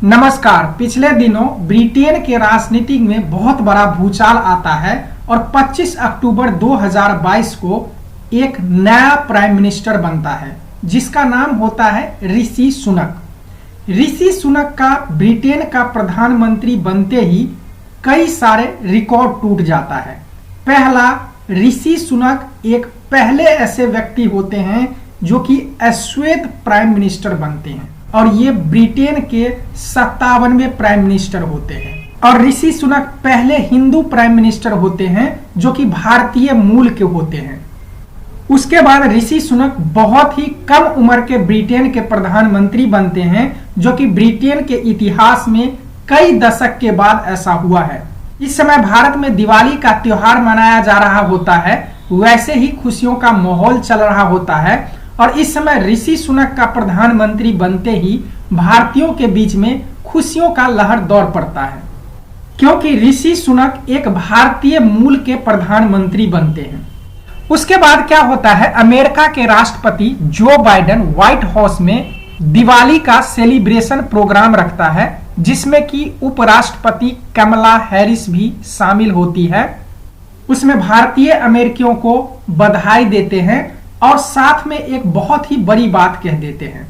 नमस्कार। पिछले दिनों ब्रिटेन के राजनीति में बहुत बड़ा भूचाल आता है और 25 अक्टूबर 2022 को एक नया प्राइम मिनिस्टर बनता है जिसका नाम होता है ऋषि सुनक। ऋषि सुनक का ब्रिटेन का प्रधानमंत्री बनते ही कई सारे रिकॉर्ड टूट जाता है। पहला, ऋषि सुनक एक पहले ऐसे व्यक्ति होते हैं जो कि अश्वेत प्राइम मिनिस्टर बनते हैं और ये ब्रिटेन के 57वें प्राइम मिनिस्टर होते हैं। और ऋषि सुनक पहले हिंदू प्राइम मिनिस्टर होते हैं जो कि भारतीय मूल के होते हैं। उसके बाद ऋषि सुनक बहुत ही कम उम्र के ब्रिटेन के प्रधानमंत्री बनते हैं जो कि ब्रिटेन के इतिहास में कई दशक के बाद ऐसा हुआ है। इस समय भारत में दिवाली का त्योहार मनाया जा रहा होता है, वैसे ही खुशियों का माहौल चल रहा होता है और इस समय ऋषि सुनक का प्रधानमंत्री बनते ही भारतीयों के बीच में खुशियों का लहर दौड़ पड़ता है क्योंकि ऋषि सुनक एक भारतीय मूल के प्रधानमंत्री बनते हैं। उसके बाद क्या होता है, अमेरिका के राष्ट्रपति जो बाइडेन व्हाइट हाउस में दिवाली का सेलिब्रेशन प्रोग्राम रखता है जिसमें कि उपराष्ट्रपति कमला हैरिस भी शामिल होती है। उसमें भारतीय अमेरिकियों को बधाई देते हैं और साथ में एक बहुत ही बड़ी बात कह देते हैं।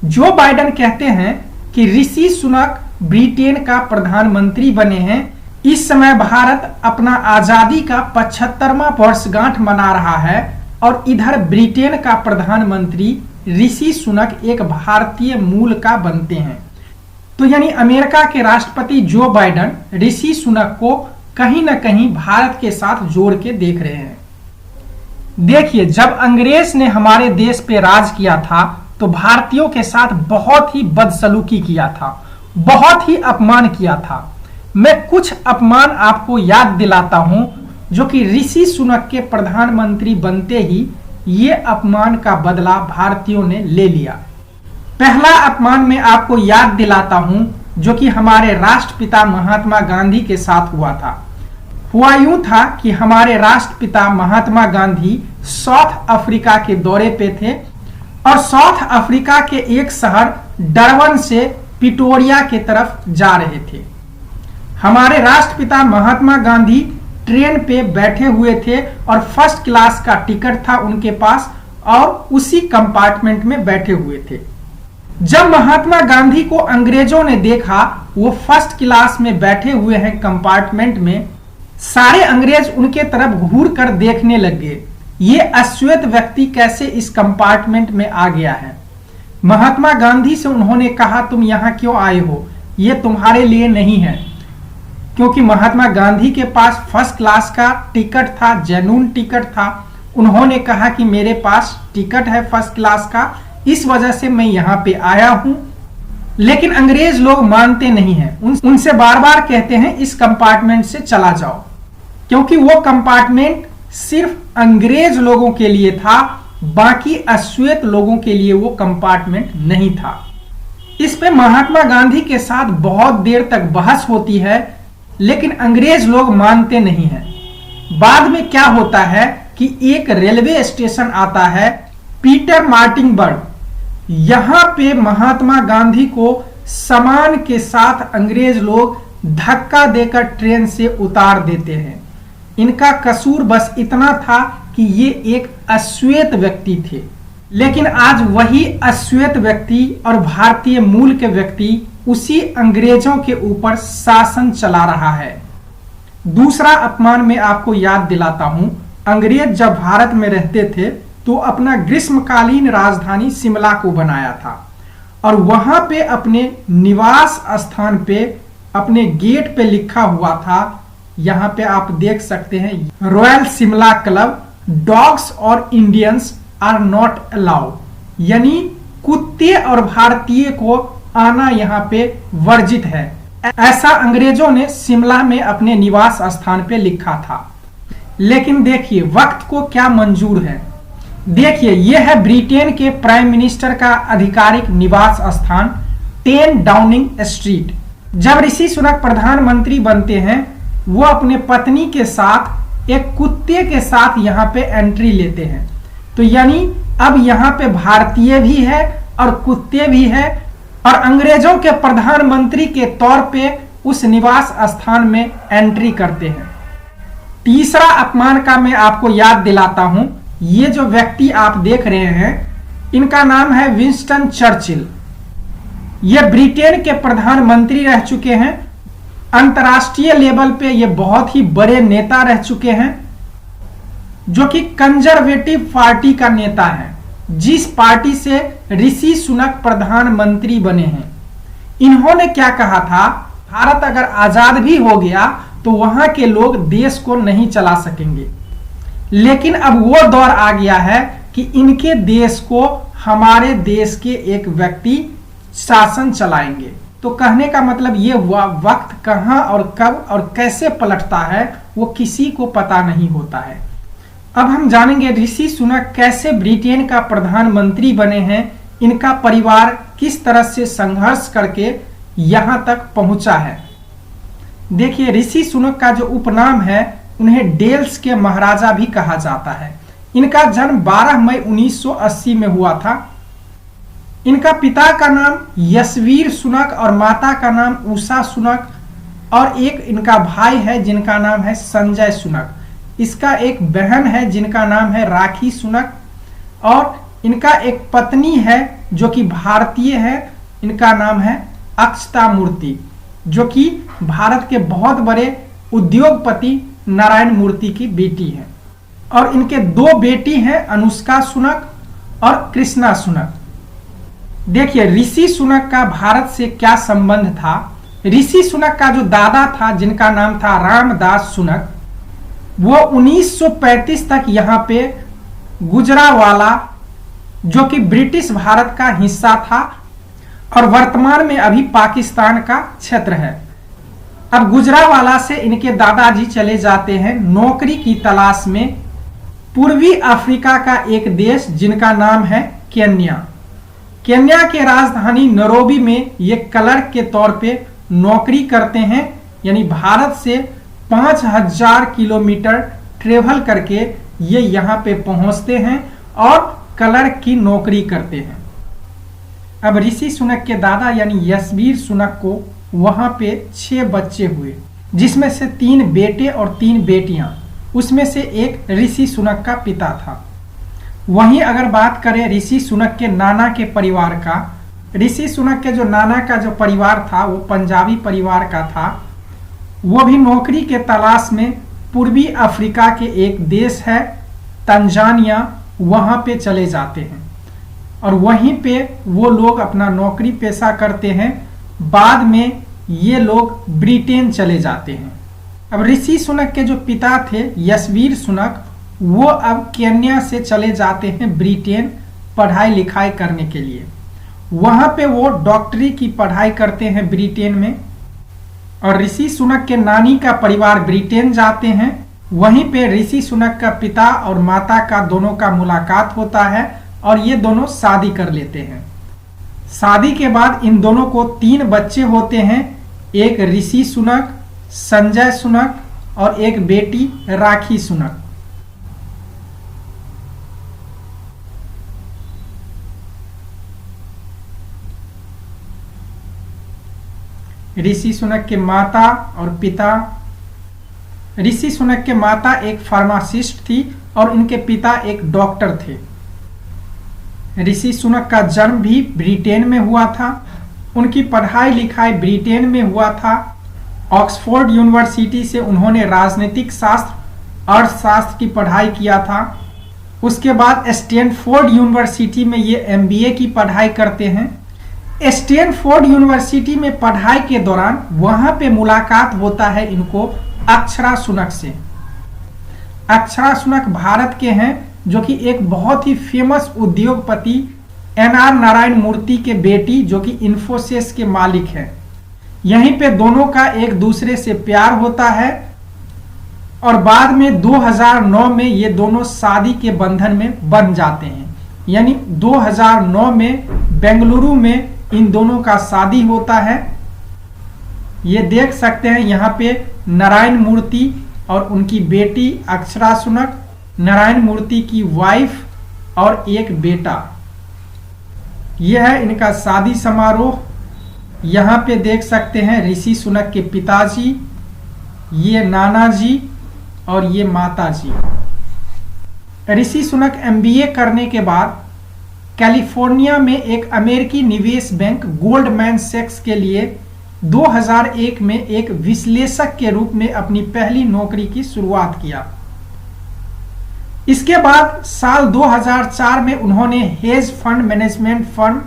जो बाइडेन कहते हैं कि ऋषि सुनक ब्रिटेन का प्रधानमंत्री बने हैं। इस समय भारत अपना आजादी का 75वां वर्षगांठ मना रहा है और इधर ब्रिटेन का प्रधानमंत्री ऋषि सुनक एक भारतीय मूल का बनते हैं। तो यानी अमेरिका के राष्ट्रपति जो बाइडेन ऋषि सुनक को कहीं ना कहीं भारत के साथ जोड़ के देख रहे हैं। देखिए, जब अंग्रेज ने हमारे देश पे राज किया था तो भारतीयों के साथ बहुत ही बदसलूकी किया था, बहुत ही अपमान किया था। मैं कुछ अपमान आपको याद दिलाता हूं जो कि ऋषि सुनक के प्रधानमंत्री बनते ही ये अपमान का बदला भारतीयों ने ले लिया। पहला अपमान मैं आपको याद दिलाता हूं जो कि हमारे राष्ट्रपिता महात्मा गांधी के साथ हुआ था। हुआ यूं था कि हमारे राष्ट्रपिता महात्मा गांधी साउथ अफ्रीका के दौरे पे थे और साउथ अफ्रीका के एक शहर डरबन से पिटोरिया के तरफ जा रहे थे। हमारे राष्ट्रपिता महात्मा गांधी ट्रेन पे बैठे हुए थे और फर्स्ट क्लास का टिकट था उनके पास और उसी कंपार्टमेंट में बैठे हुए थे। जब महात्मा गांधी को अंग्रेजों ने देखा वो फर्स्ट क्लास में बैठे हुए हैं कंपार्टमेंट में, सारे अंग्रेज उनके तरफ घूर कर देखने लग गए, ये अश्वेत व्यक्ति कैसे इस कंपार्टमेंट में आ गया है। महात्मा गांधी से उन्होंने कहा, तुम यहाँ क्यों आए हो, ये तुम्हारे लिए नहीं है। क्योंकि महात्मा गांधी के पास फर्स्ट क्लास का टिकट था, जेन्युइन टिकट था। उन्होंने कहा कि मेरे पास टिकट है फर्स्ट क्लास का, इस वजह से मैं यहाँ पे आया हूं। लेकिन अंग्रेज लोग मानते नहीं हैं, उनसे बार बार कहते हैं इस कंपार्टमेंट से चला जाओ, क्योंकि वो कंपार्टमेंट सिर्फ अंग्रेज लोगों के लिए था, बाकी अश्वेत लोगों के लिए वो कंपार्टमेंट नहीं था। इस पे महात्मा गांधी के साथ बहुत देर तक बहस होती है लेकिन अंग्रेज लोग मानते नहीं हैं। बाद में क्या होता है कि एक रेलवे स्टेशन आता है पीटर मार्टिनबर्ग, यहां पे महात्मा गांधी को सामान के साथ अंग्रेज लोग धक्का देकर ट्रेन से उतार देते हैं। इनका कसूर बस इतना था कि ये एक अश्वेत व्यक्ति थे, लेकिन आज वही अश्वेत व्यक्ति और भारतीय मूल के व्यक्ति उसी अंग्रेजों के ऊपर शासन चला रहा है। दूसरा अपमान मैं आपको याद दिलाता हूं, अंग्रेज जब भारत में रहते थे तो अपना ग्रीष्मकालीन राजधानी शिमला को बनाया था और वहां पे अपने निवास स्थान पे अपने गेट पे लिखा हुआ था, यहाँ पे आप देख सकते हैं, रॉयल शिमला क्लब, डॉग्स और इंडियंस आर नॉट अलाउड, यानी कुत्ते और भारतीय को आना यहाँ पे वर्जित है। ऐसा अंग्रेजों ने शिमला में अपने निवास स्थान पे लिखा था। लेकिन देखिए वक्त को क्या मंजूर है। देखिए यह है ब्रिटेन के प्राइम मिनिस्टर का आधिकारिक निवास स्थान 10 डाउनिंग स्ट्रीट। जब ऋषि सुनक प्रधानमंत्री बनते हैं वो अपने पत्नी के साथ एक कुत्ते के साथ यहाँ पे एंट्री लेते हैं। तो यानी अब यहाँ पे भारतीय भी है और कुत्ते भी है और अंग्रेजों के प्रधानमंत्री के तौर पे उस निवास स्थान में एंट्री करते हैं। तीसरा अपमान का मैं आपको याद दिलाता हूं। ये जो व्यक्ति आप देख रहे हैं, इनका नाम है विंस्टन चर्चिल। ये ब्रिटेन के प्रधानमंत्री रह चुके हैं। अंतर्राष्ट्रीय लेवल पे ये बहुत ही बड़े नेता रह चुके हैं, जो कि कंजर्वेटिव पार्टी का नेता है, जिस पार्टी से ऋषि सुनक प्रधानमंत्री बने हैं। इन्होंने क्या कहा था, भारत अगर आजाद भी हो गया तो वहां के लोग देश को नहीं चला सकेंगे। लेकिन अब वो दौर आ गया है कि इनके देश को हमारे देश के एक व्यक्ति शासन चलाएंगे। तो कहने का मतलब ये वक्त कहां और कब और कैसे पलटता है वो किसी को पता नहीं होता है। अब हम जानेंगे ऋषि सुनक कैसे ब्रिटेन का प्रधानमंत्री बने हैं, इनका परिवार किस तरह से संघर्ष करके यहां तक पहुंचा है। देखिए, ऋषि सुनक का जो उपनाम है, उन्हें डेल्स के महाराजा भी कहा जाता है। इनका जन्म 12 मई 1980 में हुआ था। इनका पिता का नाम यशवीर सुनक और माता का नाम उषा सुनक, और एक इनका भाई है जिनका नाम है संजय सुनक। इसका एक बहन है जिनका नाम है राखी सुनक, और इनका एक पत्नी है जो कि भारतीय है। इनका नाम है अक्षता मूर्ति, जो कि भारत के बहुत बड़े उद्योगपति नारायण मूर्ति की बेटी है। और इनके दो बेटी हैं, अनुष्का सुनक और कृष्णा सुनक। देखिए, ऋषि सुनक का भारत से क्या संबंध था। ऋषि सुनक का जो दादा था, जिनका नाम था रामदास सुनक, वो 1935 तक यहाँ पे गुजरावाला, जो कि ब्रिटिश भारत का हिस्सा था और वर्तमान में अभी पाकिस्तान का क्षेत्र है। अब गुजरावाला से इनके दादाजी चले जाते हैं नौकरी की तलाश में पूर्वी अफ्रीका का एक देश जिनका नाम है केन्या। केन्या के राजधानी नैरोबी में ये क्लर्क के तौर पे नौकरी करते हैं, यानी भारत से 5000 किलोमीटर ट्रेवल करके ये यहाँ पे पहुंचते हैं और क्लर्क की नौकरी करते हैं। अब ऋषि सुनक के दादा यानी यशवीर सुनक को वहां पे 6 बच्चे हुए, जिसमें से 3 बेटे और 3 बेटियां। उसमें से एक ऋषि सुनक का पिता था। वहीं अगर बात करें ऋषि सुनक के नाना के परिवार का, ऋषि सुनक के जो नाना का जो परिवार था वो पंजाबी परिवार का था। वो भी नौकरी के तलाश में पूर्वी अफ्रीका के एक देश है तंजानिया, वहां पे चले जाते हैं और वहीं पे वो लोग अपना नौकरी पेशा करते हैं। बाद में ये लोग ब्रिटेन चले जाते हैं। अब ऋषि सुनक के जो पिता थे यशवीर सुनक, वो अब केन्या से चले जाते हैं ब्रिटेन पढ़ाई लिखाई करने के लिए। वहां पे वो डॉक्टरी की पढ़ाई करते हैं ब्रिटेन में। और ऋषि सुनक के नानी का परिवार ब्रिटेन जाते हैं। वहीं पे ऋषि सुनक का पिता और माता का दोनों का मुलाकात होता है और ये दोनों शादी कर लेते हैं। शादी के बाद इन दोनों को 3 बच्चे होते हैं, एक ऋषि सुनक, संजय सुनक और एक बेटी राखी सुनक। ऋषि सुनक के माता और पिता, ऋषि सुनक के माता एक फार्मासिस्ट थी और इनके पिता एक डॉक्टर थे। ऋषि सुनक का जन्म भी ब्रिटेन में हुआ था। उनकी पढ़ाई लिखाई ब्रिटेन में हुआ था। ऑक्सफोर्ड यूनिवर्सिटी से उन्होंने राजनीतिक शास्त्र, अर्थशास्त्र की पढ़ाई किया था। उसके बाद स्टैनफोर्ड यूनिवर्सिटी में ये MBA की पढ़ाई करते हैं। स्टैनफोर्ड यूनिवर्सिटी में पढ़ाई के दौरान वहां पे मुलाकात होता है इनको अक्षरा सुनक से। अक्षरा सुनक भारत के हैं, जो कि एक बहुत ही फेमस उद्योगपति NR नारायण मूर्ति के बेटी, जो कि इन्फोसिस के मालिक हैं। यहीं पे दोनों का एक दूसरे से प्यार होता है और बाद में 2009 में ये दोनों शादी के बंधन में बंध जाते हैं। यानी 2009 में बेंगलुरु में इन दोनों का शादी होता है। ये देख सकते हैं यहाँ पे नारायण मूर्ति और उनकी बेटी अक्षरा सुनक, नारायण मूर्ति की वाइफ और एक बेटा। यह है इनका शादी समारोह यहाँ पे देख सकते हैं ऋषि सुनक के पिताजी, ये नाना जी और ये माता जी। ऋषि सुनक एमबीए करने के बाद कैलिफोर्निया में एक अमेरिकी निवेश बैंक गोल्डमैन सैक्स के लिए 2001 में एक विश्लेषक के रूप में अपनी पहली नौकरी की शुरुआत किया। इसके बाद साल 2004 में उन्होंने hedge fund management firm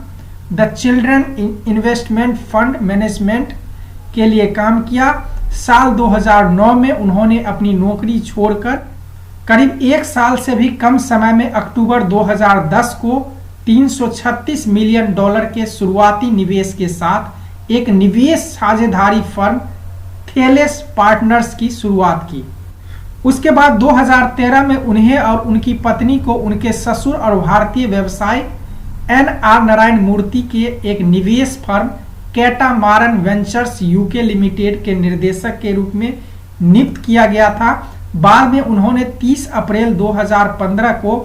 the children investment fund management के लिए काम किया। साल 2009 में उन्होंने अपनी नौकरी छोड़कर करीब 1 साल से भी कम समय में अक्टूबर 2010 को $336 मिलियन के शुरुआती निवेश के साथ एक निवेश साझेदारी फर्म थेलेस पार्टनर्स की शुरुआत की। उसके बाद 2013 में उन्हें और उनकी पत्नी को उनके ससुर और भारतीय व्यवसाय NR नारायण मूर्ति के एक निवेश firm catamaran ventures UK limited के निर्देशक के रूप में नियुक्त किया गया था। बाद में उन्होंने 30 अप्रैल 2015 को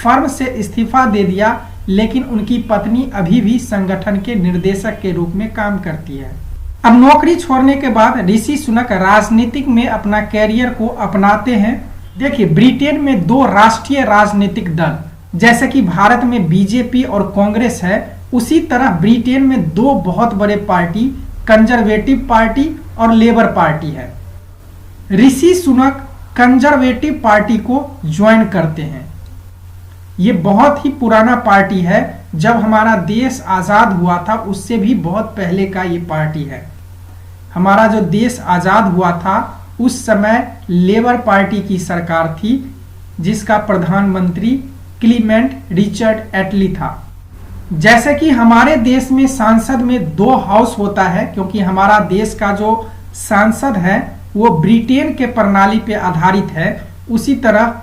फर्म से इस्तीफा दे दिया, लेकिन उनकी पत्नी अभी भी संगठन के निर्देशक के रूप में काम करती है। अब नौकरी छोड़ने के बाद ऋषि सुनक राजनीतिक में अपना कैरियर को अपनाते हैं। देखिए, ब्रिटेन में 2 राष्ट्रीय राजनीतिक दल, जैसे कि भारत में बीजेपी और कांग्रेस है, उसी तरह ब्रिटेन में 2 बहुत बड़े पार्टी, कंजर्वेटिव पार्टी और लेबर पार्टी है। ऋषि सुनक कंजर्वेटिव पार्टी को ज्वाइन करते हैं। ये बहुत ही पुराना पार्टी है, जब हमारा देश आजाद हुआ था उससे भी बहुत पहले का ये पार्टी है। हमारा जो देश आजाद हुआ था उस समय लेबर पार्टी की सरकार थी, जिसका प्रधानमंत्री क्लीमेंट रिचर्ड एटली था। जैसे कि हमारे देश में सांसद में 2 हाउस होता है, क्योंकि हमारा देश का जो सांसद है वो ब्रिटेन के प्रणाली पे आधारित है, उसी तरह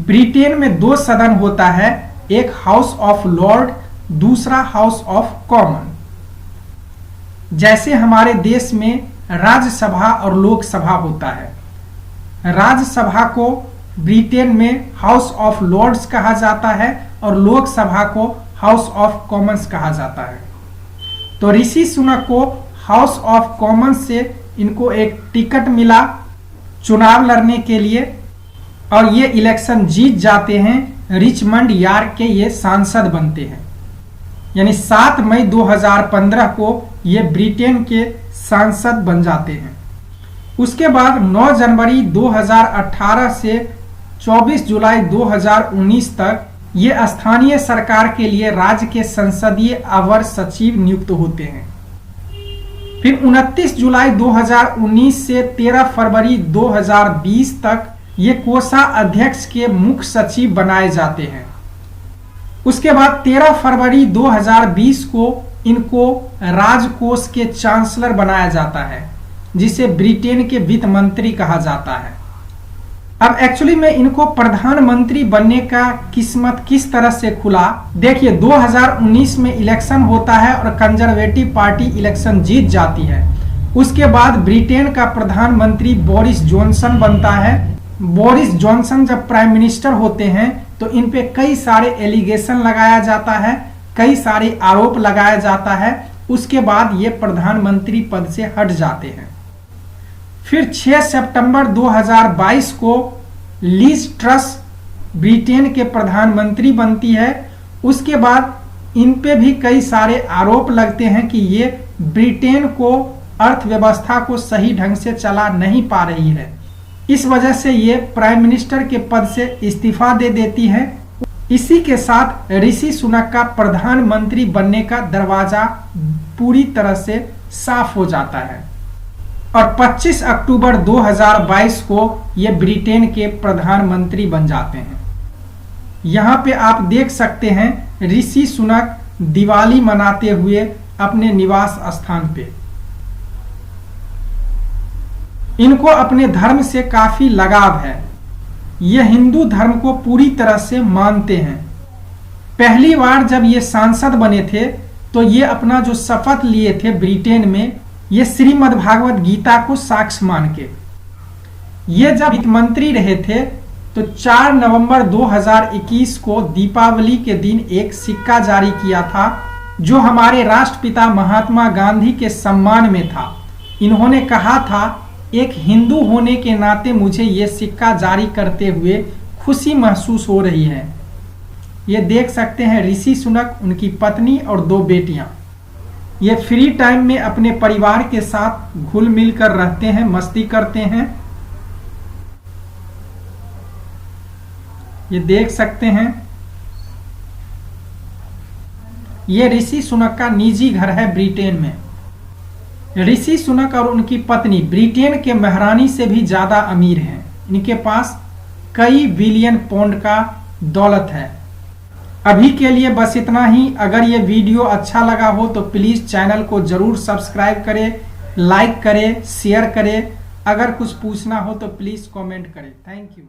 ब्रिटेन में 2 सदन होता है, एक हाउस ऑफ लॉर्ड, दूसरा हाउस ऑफ कॉमन। जैसे हमारे देश में राज्यसभा और लोकसभा होता है। राज्यसभा को ब्रिटेन में हाउस ऑफ लॉर्ड्स कहा जाता है और लोकसभा को हाउस ऑफ कॉमन्स कहा जाता है। तो ऋषि सुनक को हाउस ऑफ कॉमन्स से इनको एक टिकट मिला चुनाव लड़ने के लिए, और ये इलेक्शन जीत जाते हैं। रिचमंड यॉर्क के ये सांसद बनते हैं, यानी 7 मई 2015 को ये ब्रिटेन के सांसद बन जाते हैं। उसके बाद 9 जनवरी 2018 से 24 जुलाई 2019 तक ये स्थानीय सरकार के लिए राज्य के संसदीय अवर सचिव नियुक्त होते हैं। फिर 29 जुलाई 2019 से 13 फरवरी 2020 तक ये कोषाध्यक्ष के मुख्य सचिव बनाए जाते हैं। उसके बाद 13 फरवरी 2020 को इनको राजकोष के चांसलर बनाया जाता है, जिसे ब्रिटेन के वित्त मंत्री कहा जाता है। अब एक्चुअली में इनको प्रधानमंत्री बनने का किस्मत किस तरह से खुला, देखिए 2019 में इलेक्शन होता है और कंजर्वेटिव पार्टी इलेक्शन जीत जाती है। उसके बाद ब्रिटेन का प्रधानमंत्री बोरिस जॉनसन बनता है। बोरिस जॉनसन जब प्राइम मिनिस्टर होते हैं तो इन पे कई सारे एलिगेशन लगाया जाता है, कई सारे आरोप लगाया जाता है। उसके बाद ये प्रधानमंत्री पद से हट जाते हैं। फिर 6 सितंबर 2022 को लीज ट्रस ब्रिटेन के प्रधानमंत्री बनती है। उसके बाद इन पे भी कई सारे आरोप लगते हैं कि ये ब्रिटेन को अर्थव्यवस्था को सही ढंग से चला नहीं पा रही है। इस वजह से ये प्राइम मिनिस्टर के पद से इस्तीफा दे देती है। इसी के साथ ऋषि सुनक का प्रधानमंत्री बनने का दरवाजा पूरी तरह से साफ हो जाता है और 25 अक्टूबर 2022 को ये ब्रिटेन के प्रधानमंत्री बन जाते हैं। यहाँ पे आप देख सकते हैं ऋषि सुनक दिवाली मनाते हुए अपने निवास स्थान पे। इनको अपने धर्म से काफी लगाव है। ये हिंदू धर्म को पूरी तरह से मानते हैं। पहली बार जब ये सांसद बने थे तो ये अपना जो शपथ लिए थे ब्रिटेन में, ये श्रीमद् भागवत गीता को साक्ष्य मान के। ये जब वित्त मंत्री रहे थे तो 4 नवंबर 2021 को दीपावली के दिन एक सिक्का जारी किया था, जो हमारे राष्ट्रपिता महात्मा गांधी के सम्मान में था। इन्होंने कहा था, एक हिंदू होने के नाते मुझे ये सिक्का जारी करते हुए खुशी महसूस हो रही है। ये देख सकते हैं ऋषि सुनक, उनकी पत्नी और 2 बेटियां। ये फ्री टाइम में अपने परिवार के साथ घुल मिल कर रहते हैं, मस्ती करते हैं। ये देख सकते हैं, ये ऋषि सुनक का निजी घर है ब्रिटेन में। ऋषि सुनक और उनकी पत्नी ब्रिटेन के महारानी से भी ज्यादा अमीर हैं। इनके पास कई बिलियन पाउंड का दौलत है। अभी के लिए बस इतना ही। अगर ये वीडियो अच्छा लगा हो तो प्लीज चैनल को जरूर सब्सक्राइब करें, लाइक करें, शेयर करें। अगर कुछ पूछना हो तो प्लीज कमेंट करें। Thank you.